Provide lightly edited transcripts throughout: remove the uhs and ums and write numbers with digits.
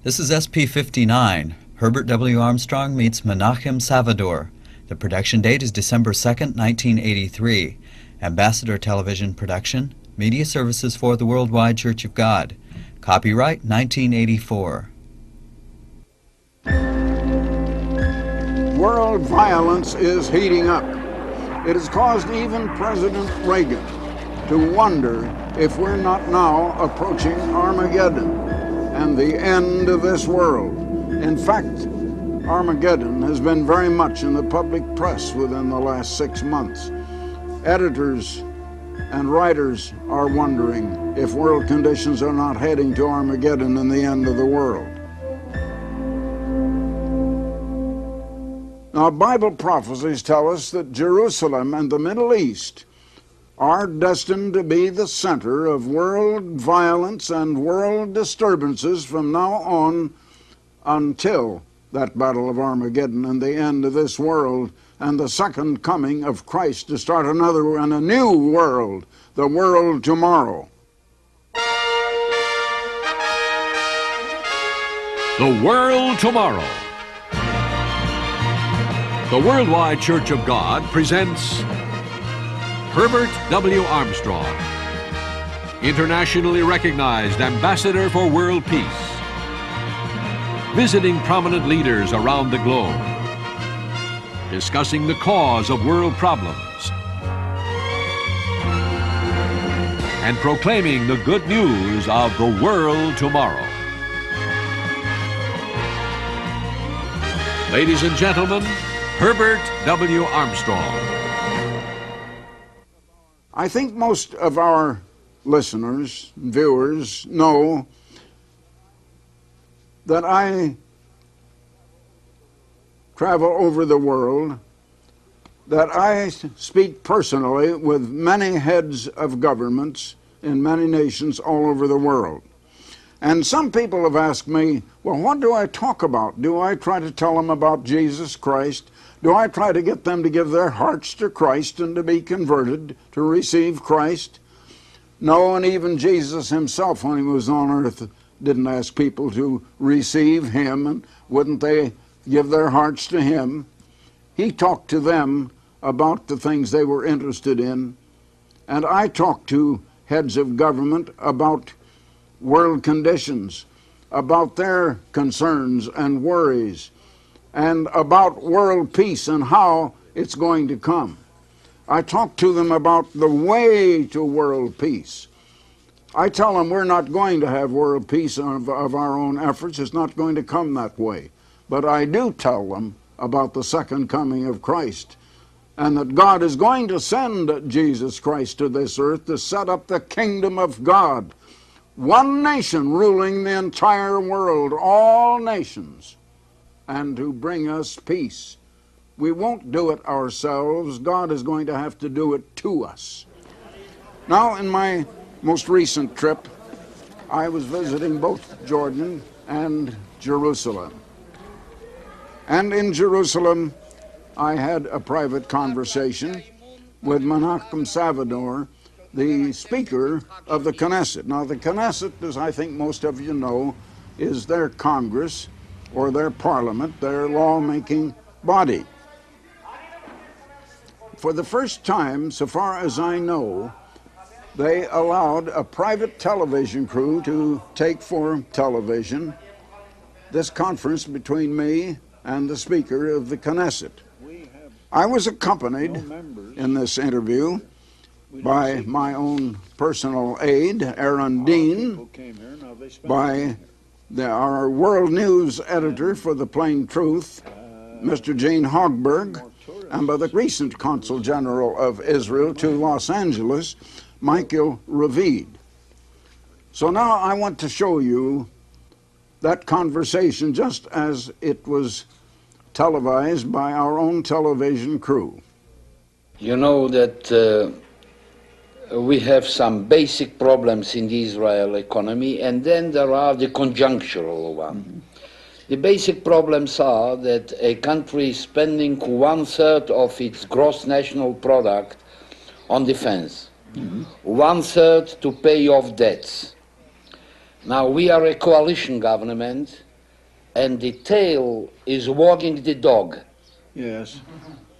This is SP59. Herbert W. Armstrong meets Menachem Salvador. The production date is December 2nd, 1983. Ambassador Television Production, Media Services for the Worldwide Church of God. Copyright 1984. World violence is heating up. It has caused even President Reagan to wonder if we're not now approaching Armageddon and the end of this world. In fact, Armageddon has been very much in the public press within the last 6 months. Editors and writers are wondering if world conditions are not heading to Armageddon and the end of the world. Now, Bible prophecies tell us that Jerusalem and the Middle East are destined to be the center of world violence and world disturbances from now on until that battle of Armageddon and the end of this world and the second coming of Christ to start another and a new world, the world tomorrow. The World Tomorrow. The Worldwide Church of God presents Herbert W. Armstrong, internationally recognized ambassador for world peace, visiting prominent leaders around the globe, discussing the cause of world problems, and proclaiming the good news of the world tomorrow. Ladies and gentlemen, Herbert W. Armstrong. I think most of our listeners, viewers, know that I travel over the world, that I speak personally with many heads of governments in many nations all over the world. And some people have asked me, well, what do I talk about? Do I try to tell them about Jesus Christ? Do I try to get them to give their hearts to Christ and to be converted, to receive Christ? No, and even Jesus himself, when he was on earth, didn't ask people to receive him, and wouldn't they give their hearts to him? He talked to them about the things they were interested in, and I talked to heads of government about world conditions, about their concerns and worries, and about world peace and how it's going to come. I talk to them about the way to world peace. I tell them we're not going to have world peace of our own efforts. It's not going to come that way. But I do tell them about the second coming of Christ, and that God is going to send Jesus Christ to this earth to set up the kingdom of God. One nation ruling the entire world, all nations, and to bring us peace. We won't do it ourselves. God is going to have to do it to us. Now, in my most recent trip, I was visiting both Jordan and Jerusalem. And in Jerusalem, I had a private conversation with Menachem Salvador, the Speaker of the Knesset. Now, the Knesset, as I think most of you know, is their Congress, or their parliament, their lawmaking body. For the first time, so far as I know, they allowed a private television crew to take for television this conference between me and the Speaker of the Knesset. I was accompanied in this interview by my own personal aide, Aaron Dean, by our world news editor for the Plain Truth, Mr. Gene Hogberg, and by the recent Consul General of Israel to Los Angeles, Michael Ravid. So now I want to show you that conversation just as it was televised by our own television crew. You know that we have some basic problems in the Israel economy, and then there are the conjunctural ones. Mm-hmm. The basic problems are that a country is spending 1/3 of its gross national product on defense, 1/3 to pay off debts. Now, we are a coalition government, and the tail is wagging the dog. Yes.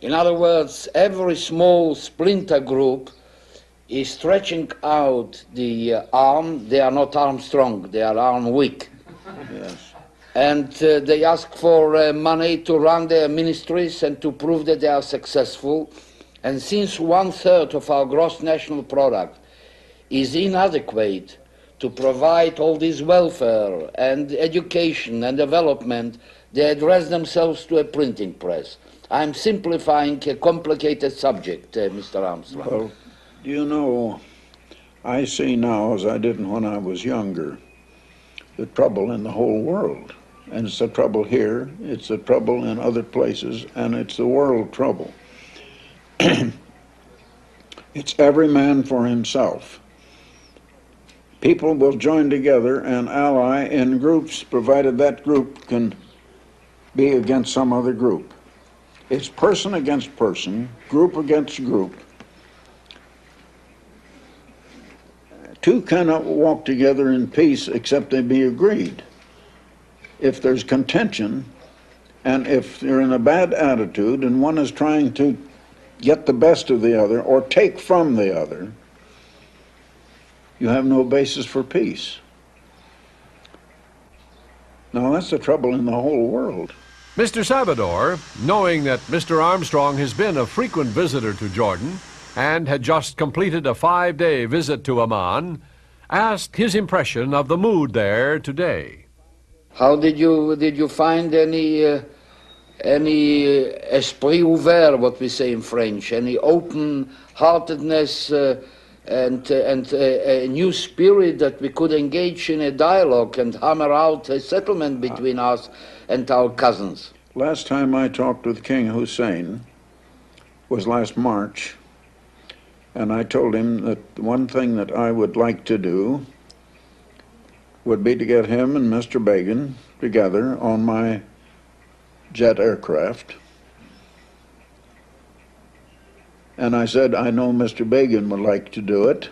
In other words, every small splinter group is stretching out the arm. They are not arm strong, they are arm weak. Yes. And they ask for money to run their ministries and to prove that they are successful. And since 1/3 of our gross national product is inadequate to provide all this welfare and education and development, they address themselves to a printing press. I'm simplifying a complicated subject, Mr. Armstrong. Well, do you know, I see now, as I didn't when I was younger, the trouble in the whole world. And it's the trouble here, it's the trouble in other places, and it's the world trouble. It's every man for himself. People will join together and ally in groups, provided that group can be against some other group. It's person against person, group against group. Two cannot walk together in peace except they be agreed. If there's contention, and if they're in a bad attitude and one is trying to get the best of the other or take from the other, you have no basis for peace. Now that's the trouble in the whole world. Mr. Salvador, knowing that Mr. Armstrong has been a frequent visitor to Jordan and had just completed a 5-day visit to Amman, asked his impression of the mood there today. How did you find any esprit ouvert, what we say in French, any open-heartedness and a new spirit that we could engage in a dialogue and hammer out a settlement between us and our cousins? Last time I talked with King Hussein was last March, and I told him that one thing that I would like to do would be to get him and Mr. Begin together on my jet aircraft. And I said, I know Mr. Begin would like to do it,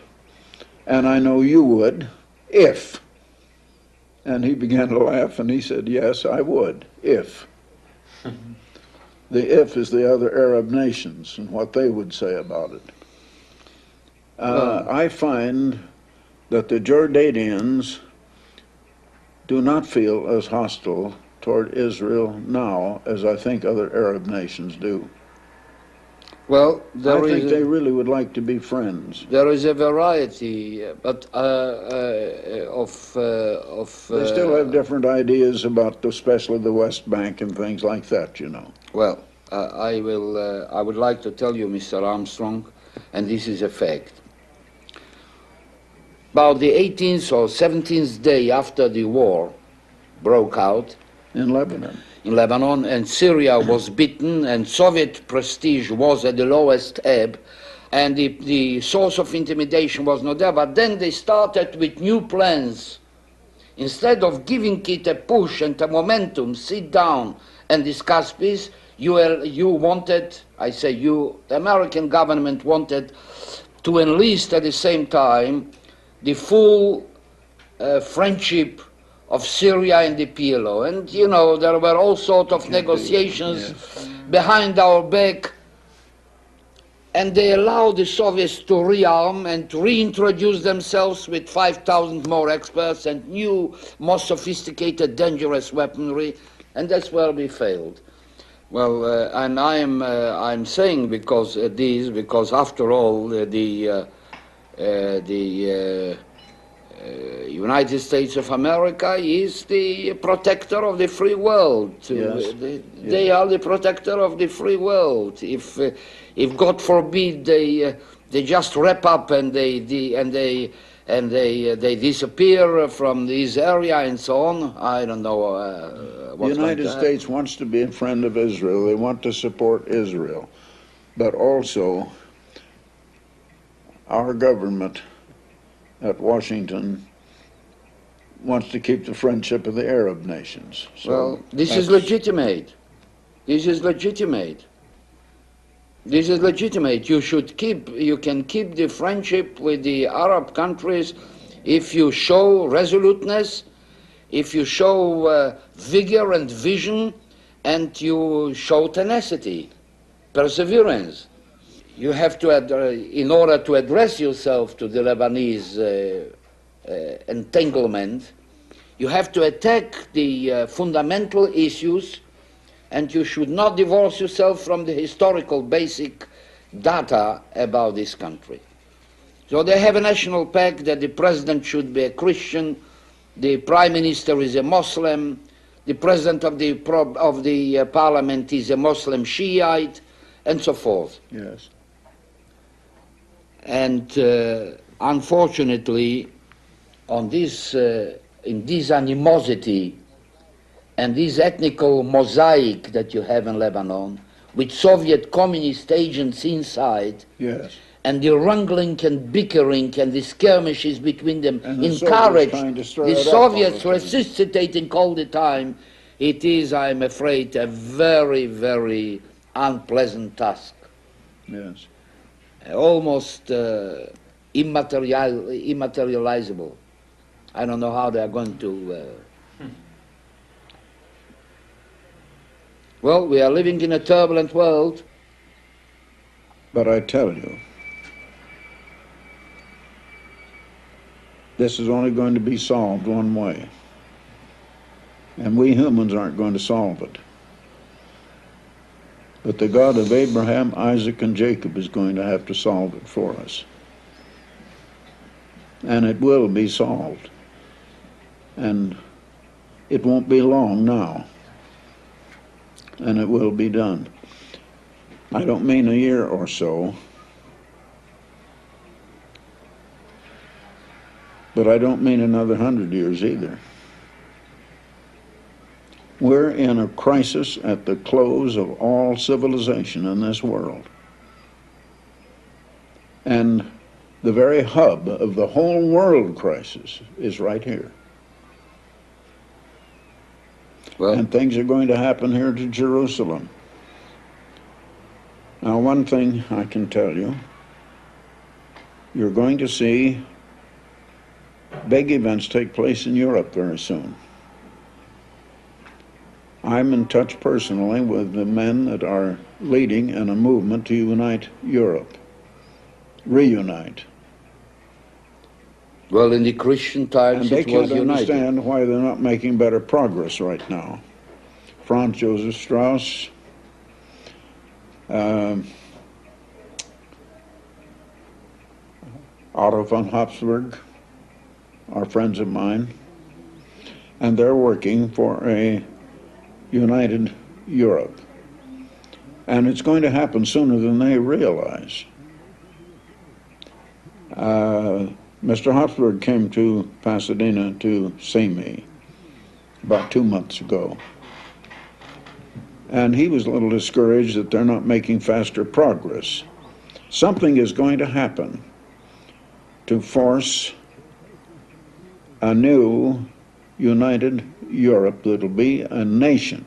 and I know you would, if. And he began to laugh, and he said, yes, I would, if. The if is the other Arab nations and what they would say about it. I find that the Jordanians do not feel as hostile toward Israel now as I think other Arab nations do. Well, I think they really would like to be friends. There is a variety, but they still have different ideas about, especially the West Bank and things like that, you know. Well, I would like to tell you, Mr. Armstrong, and this is a fact. About the 18th or 17th day after the war broke out in Lebanon, and Syria was beaten, and Soviet prestige was at the lowest ebb, and the source of intimidation was not there, but then they started with new plans. Instead of giving it a push and a momentum, sit down and discuss peace, you wanted, I say you, the American government wanted to enlist at the same time the full friendship of Syria and the PLO. And, you know, there were all sorts of negotiations behind our back, and they allowed the Soviets to rearm and to reintroduce themselves with 5,000 more experts and new, more sophisticated, dangerous weaponry, and that's where we failed. Well, and I'm saying because after all, the United States of America is the protector of the free world. Yes. They are the protector of the free world. If God forbid they just wrap up and they disappear from this area and so on, I don't know. The United States wants to be a friend of Israel. They want to support Israel, but also our government at Washington wants to keep the friendship of the Arab nations. So well, this is legitimate. This is legitimate. This is legitimate. You can keep the friendship with the Arab countries if you show resoluteness if you show vigor and vision, and you show tenacity, perseverance. You have to, in order to address yourself to the Lebanese entanglement, you have to attack the fundamental issues, and you should not divorce yourself from the historical basic data about this country. So they have a national pact that the president should be a Christian, the prime minister is a Muslim, the president of the parliament is a Muslim Shiite, and so forth. Yes. And unfortunately, on this, in this animosity and this ethnical mosaic that you have in Lebanon, with Soviet communist agents inside, Yes. and the wrangling and bickering and the skirmishes between them And the encouraged, Soviets trying to stir the it up Soviets all the time. resuscitating all the time, it is, I'm afraid, a very, very unpleasant task. Yes. Almost immaterializable. I don't know how they are going to... Well, we are living in a turbulent world. But I tell you, this is only going to be solved one way. And we humans aren't going to solve it. But the God of Abraham, Isaac, and Jacob is going to have to solve it for us. And it will be solved. And it won't be long now. And it will be done. I don't mean a year or so, but I don't mean another 100 years either. We're in a crisis at the close of all civilization in this world. And the very hub of the whole world crisis is right here. Well, And things are going to happen here to Jerusalem. Now, one thing I can tell you, you're going to see big events take place in Europe very soon. I'm in touch personally with the men that are leading in a movement to unite Europe, reunite. well, in the Christian And times they it was can't united. understand why they're not making better progress right now. Franz Joseph Strauss, Otto von Habsburg are friends of mine, and they're working for a united Europe. And it's going to happen sooner than they realize. Mr. Habsburg came to Pasadena to see me about 2 months ago. And he was a little discouraged that they're not making faster progress. Something is going to happen to force a new united Europe that'll be a nation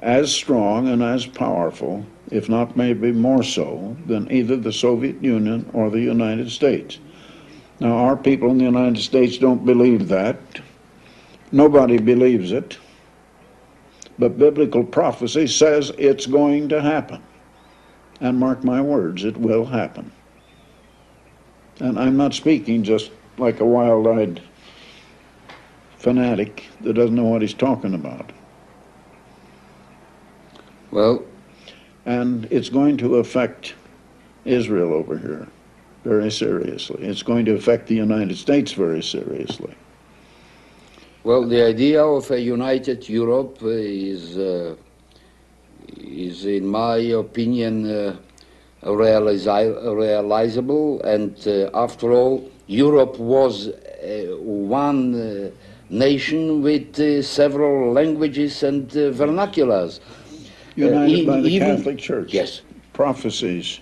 as strong and as powerful, if not maybe more so, than either the Soviet Union or the United States. Now, our people in the United States don't believe that. Nobody believes it. But biblical prophecy says it's going to happen. And mark my words, it will happen. And I'm not speaking just like a wild-eyed fanatic that doesn't know what he's talking about. Well, And it's going to affect Israel over here very seriously. It's going to affect the United States very seriously. well, the idea of a united Europe is in my opinion, realizable, and after all, Europe was one nation with several languages and vernaculars. United by the even- Catholic Church. Yes. Prophecies,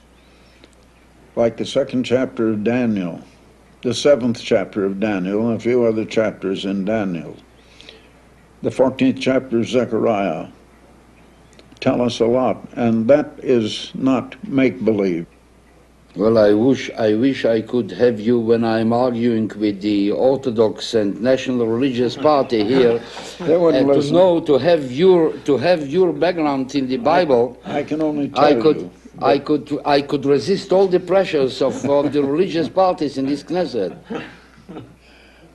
like the 2nd chapter of Daniel, the 7th chapter of Daniel, and a few other chapters in Daniel, the 14th chapter of Zechariah, tell us a lot, and that is not make-believe. Well, I wish I could have you when I'm arguing with the Orthodox and National Religious Party here, They wouldn't and to listen. know to have your background in the Bible. I can only tell I could you. I could resist all the pressures of the religious parties in this Knesset.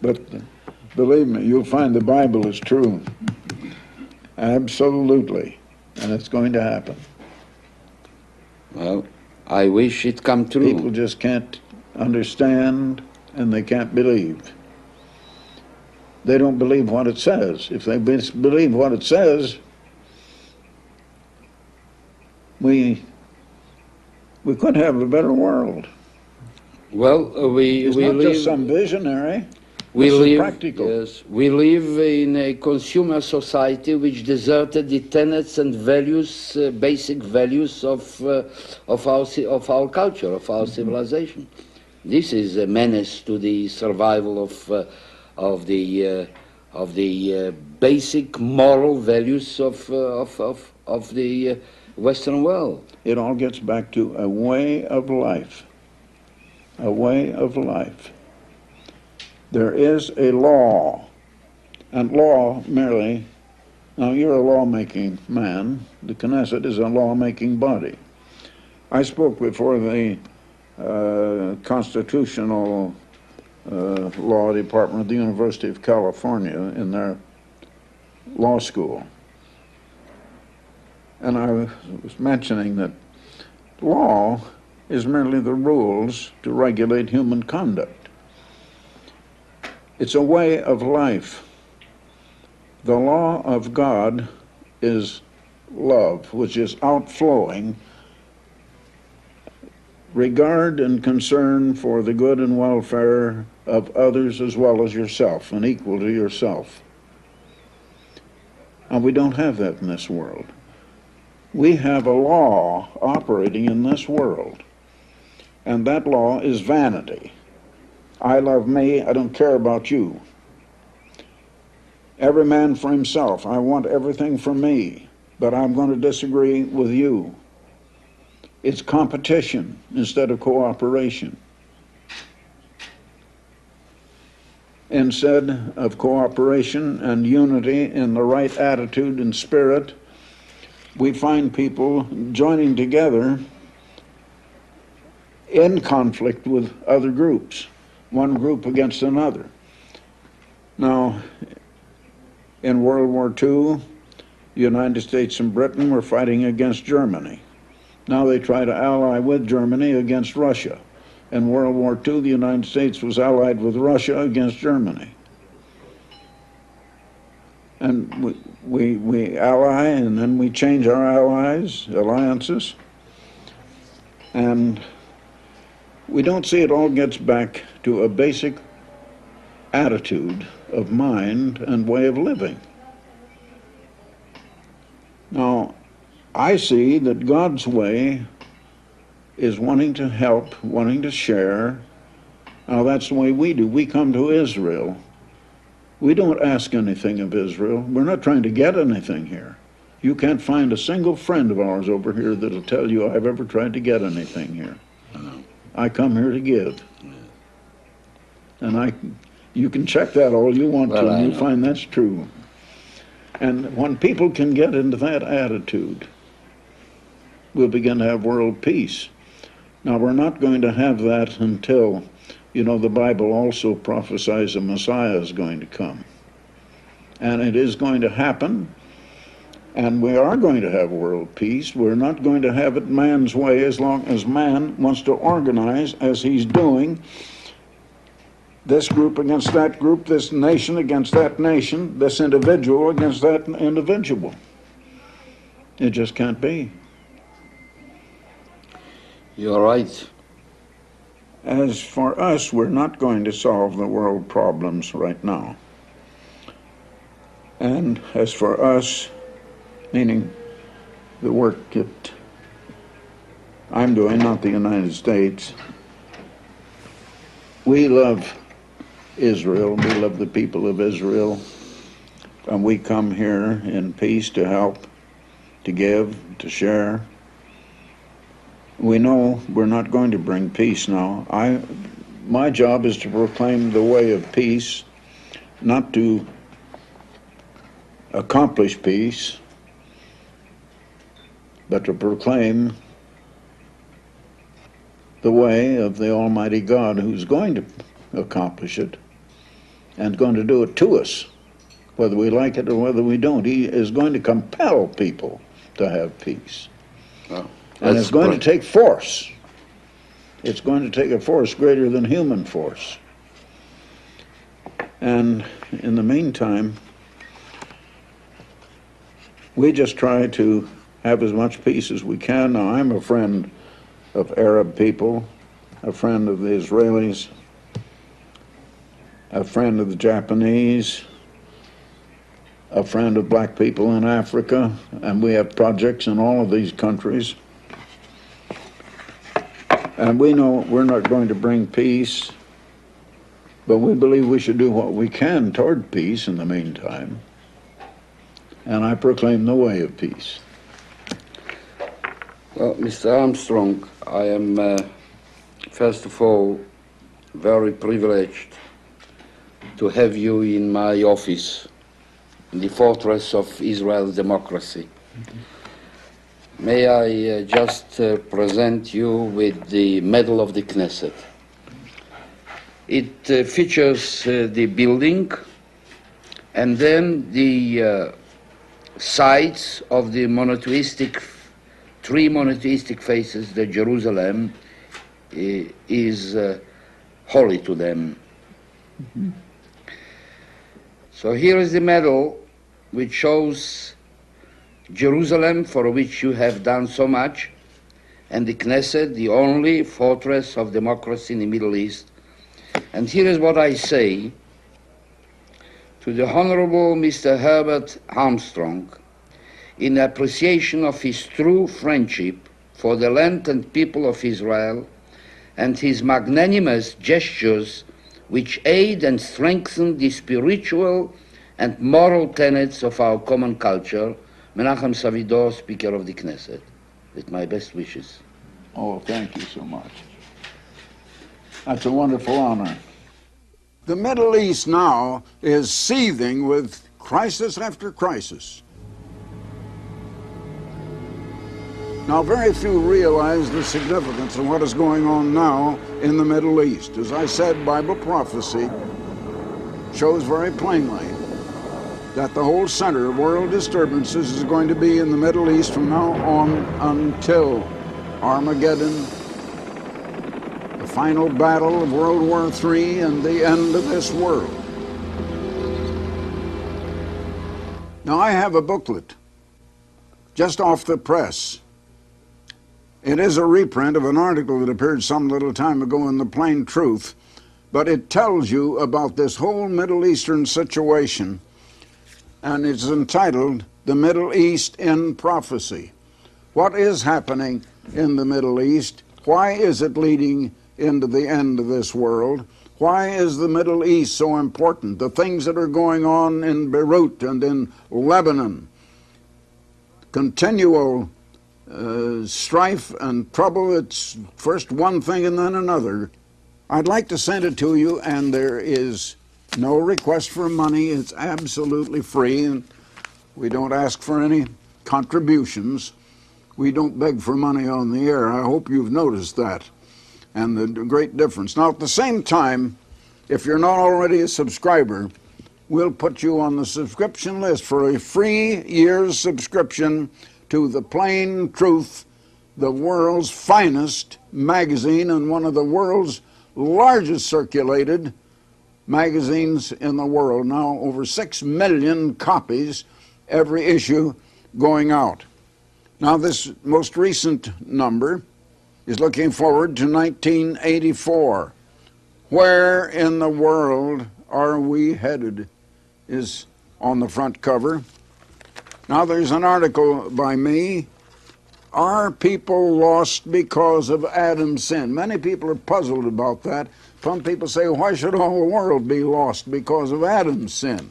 But believe me, you'll find the Bible is true. Absolutely. And it's going to happen. Well, I wish it come true. People just can't understand and they can't believe. They don't believe what it says. If they believe what it says, we could have a better world. Well, we It's we not live just some visionary. we this is live practical. yes we live in a consumer society which deserted the tenets and values, basic values of our culture, of our civilization. This is a menace to the survival of the basic moral values of the Western world. It all gets back to a way of life. A way of life. There is a law, and law merely, now you're a lawmaking man, the Knesset is a lawmaking body. I spoke before the Constitutional Law Department of the University of California in their law school. And I was mentioning that law is merely the rules to regulate human conduct. It's a way of life. The law of God is love, which is outflowing regard and concern for the good and welfare of others as well as yourself, and equal to yourself. And we don't have that in this world. We have a law operating in this world, and that law is vanity. I love me, I don't care about you. Every man for himself, I want everything for me, but I'm going to disagree with you. It's competition instead of cooperation. Instead of cooperation and unity in the right attitude and spirit, we find people joining together in conflict with other groups, one group against another. Now, in World War II, the United States and Britain were fighting against Germany. Now they try to ally with Germany against Russia. In World War II, the United States was allied with Russia against Germany. And we ally, and then we change our alliances. And we don't see it all gets back to a basic attitude of mind and way of living. Now, I see that God's way is wanting to help, wanting to share. Now, that's the way we do. We come to Israel. We don't ask anything of Israel. We're not trying to get anything here. You can't find a single friend of ours over here that'll tell you I've ever tried to get anything here. I come here to give. And you can check that all you want to, and you'll find that's true. And when people can get into that attitude, we'll begin to have world peace. Now, we're not going to have that until, the Bible also prophesies a Messiah is going to come. And it is going to happen, and we are going to have world peace. We're not going to have it man's way as long as man wants to organize as he's doing. This group against that group, this nation against that nation, this individual against that individual. It just can't be. You're right. As for us, we're not going to solve the world problems right now. And as for us, meaning the work that I'm doing, not the United States, we love Israel, we love the people of Israel, and we come here in peace to help, to give, to share. we know we're not going to bring peace now. My job is to proclaim the way of peace, not to accomplish peace, but to proclaim the way of the Almighty God, who's going to accomplish it and going to do it to us, whether we like it or whether we don't. He is going to compel people to have peace. Oh, and it's going to take force. It's going to take a force greater than human force. And in the meantime, we just try to have as much peace as we can. Now, I'm a friend of Arab people, a friend of the Israelis, a friend of the Japanese, a friend of black people in Africa, and we have projects in all of these countries. And we know we're not going to bring peace, but we believe we should do what we can toward peace in the meantime. And I proclaim the way of peace. Well, Mr. Armstrong, I am, first of all, very privileged to have you in my office, in the fortress of Israel's democracy. May I just present you with the Medal of the Knesset. It features the building and then the sides of the three monotheistic faces that Jerusalem is holy to them. Mm-hmm. So here is the medal which shows Jerusalem, for which you have done so much, and the Knesset, the only fortress of democracy in the Middle East. And here is what I say to the Honorable Mr. Herbert Armstrong in appreciation of his true friendship for the land and people of Israel and his magnanimous gestures which aid and strengthen the spiritual and moral tenets of our common culture. Menachem Savidor, Speaker of the Knesset, with my best wishes. Oh, thank you so much. That's a wonderful honor. The Middle East now is seething with crisis after crisis. Now, very few realize the significance of what is going on now in the Middle East. As I said, Bible prophecy shows very plainly that the whole center of world disturbances is going to be in the Middle East from now on until Armageddon, the final battle of World War III, and the end of this world. Now, I have a booklet just off the press. It is a reprint of an article that appeared some little time ago in The Plain Truth, but it tells you about this whole Middle Eastern situation, and it's entitled The Middle East in Prophecy. What is happening in the Middle East? Why is it leading into the end of this world? Why is the Middle East so important? The things that are going on in Beirut and in Lebanon, continual strife and trouble. It's first one thing and then another. I'd like to send it to you, and there is no request for money. It's absolutely free, and we don't ask for any contributions. We don't beg for money on the air. I hope you've noticed that and the great difference. Now, at the same time, if you're not already a subscriber, we'll put you on the subscription list for a free year's subscription to The Plain Truth, the world's finest magazine and one of the world's largest circulated magazines in the world. Now, over 6 million copies every issue going out. Now, this most recent number is looking forward to 1984. Where in the world are we headed is on the front cover. Now, there's an article by me, Are People Lost Because of Adam's Sin? Many people are puzzled about that. Some people say, why should all the world be lost because of Adam's sin?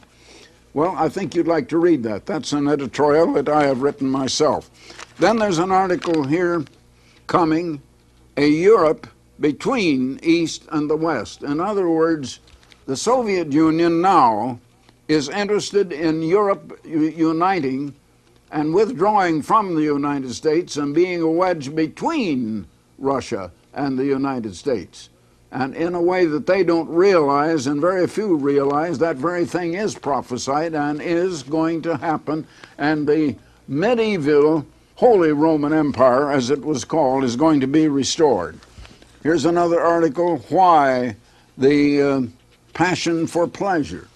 Well, I think you'd like to read that. That's an editorial that I have written myself. Then there's an article here coming a Europe between East and the West. In other words, the Soviet Union now is interested in Europe uniting and withdrawing from the United States and being a wedge between Russia and the United States. And in a way that they don't realize, and very few realize, that very thing is prophesied and is going to happen. And the medieval Holy Roman Empire, as it was called, is going to be restored. Here's another article, Why the Passion for Pleasure.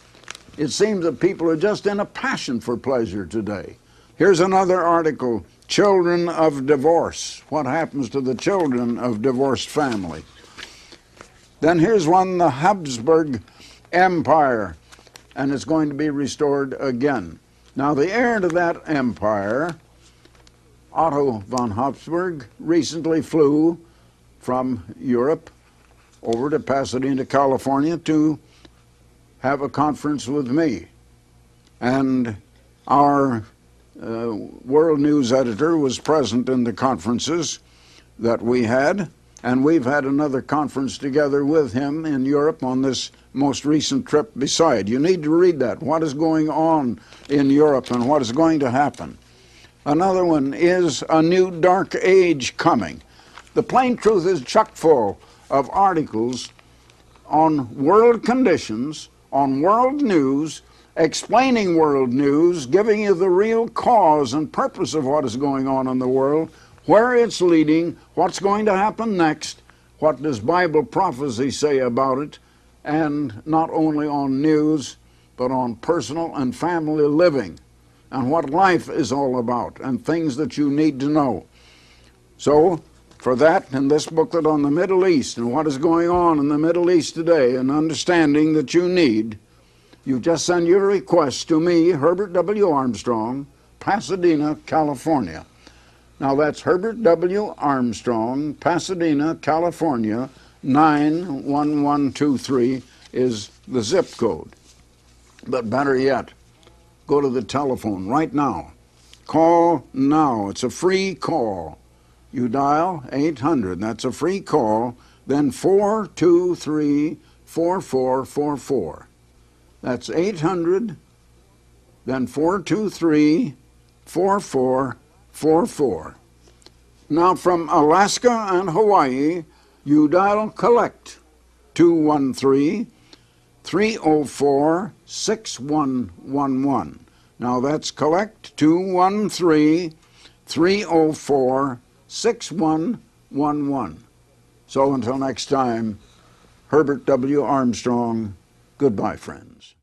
It seems that people are just in a passion for pleasure today. Here's another article, Children of Divorce. What happens to the children of divorced families? Then here's one, the Habsburg Empire, and it's going to be restored again. Now, the heir to that empire, Otto von Habsburg, recently flew from Europe over to Pasadena, California to have a conference with me. And our World News editor was present in the conferences that we had, and we've had another conference together with him in Europe on this most recent trip beside. You need to read that, what is going on in Europe and what is going to happen. Another one is A New Dark Age Coming. The Plain Truth is chock full of articles on world conditions, on world news, explaining world news, giving you the real cause and purpose of what is going on in the world, where it's leading, what's going to happen next, what does Bible prophecy say about it, and not only on news, but on personal and family living, and what life is all about, and things that you need to know. So, for that, and this booklet on the Middle East and what is going on in the Middle East today, and understanding that you need, you just send your request to me, Herbert W. Armstrong, Pasadena, California. Now that's Herbert W. Armstrong, Pasadena, California, 91123 is the zip code. But better yet, go to the telephone right now. Call now. It's a free call. You dial 800. That's a free call. Then 423-4444. That's 800, then 423-4444. Now from Alaska and Hawaii, you dial collect 213-304-6111. Now that's collect 213-304-6111. So until next time, Herbert W. Armstrong, goodbye, friends.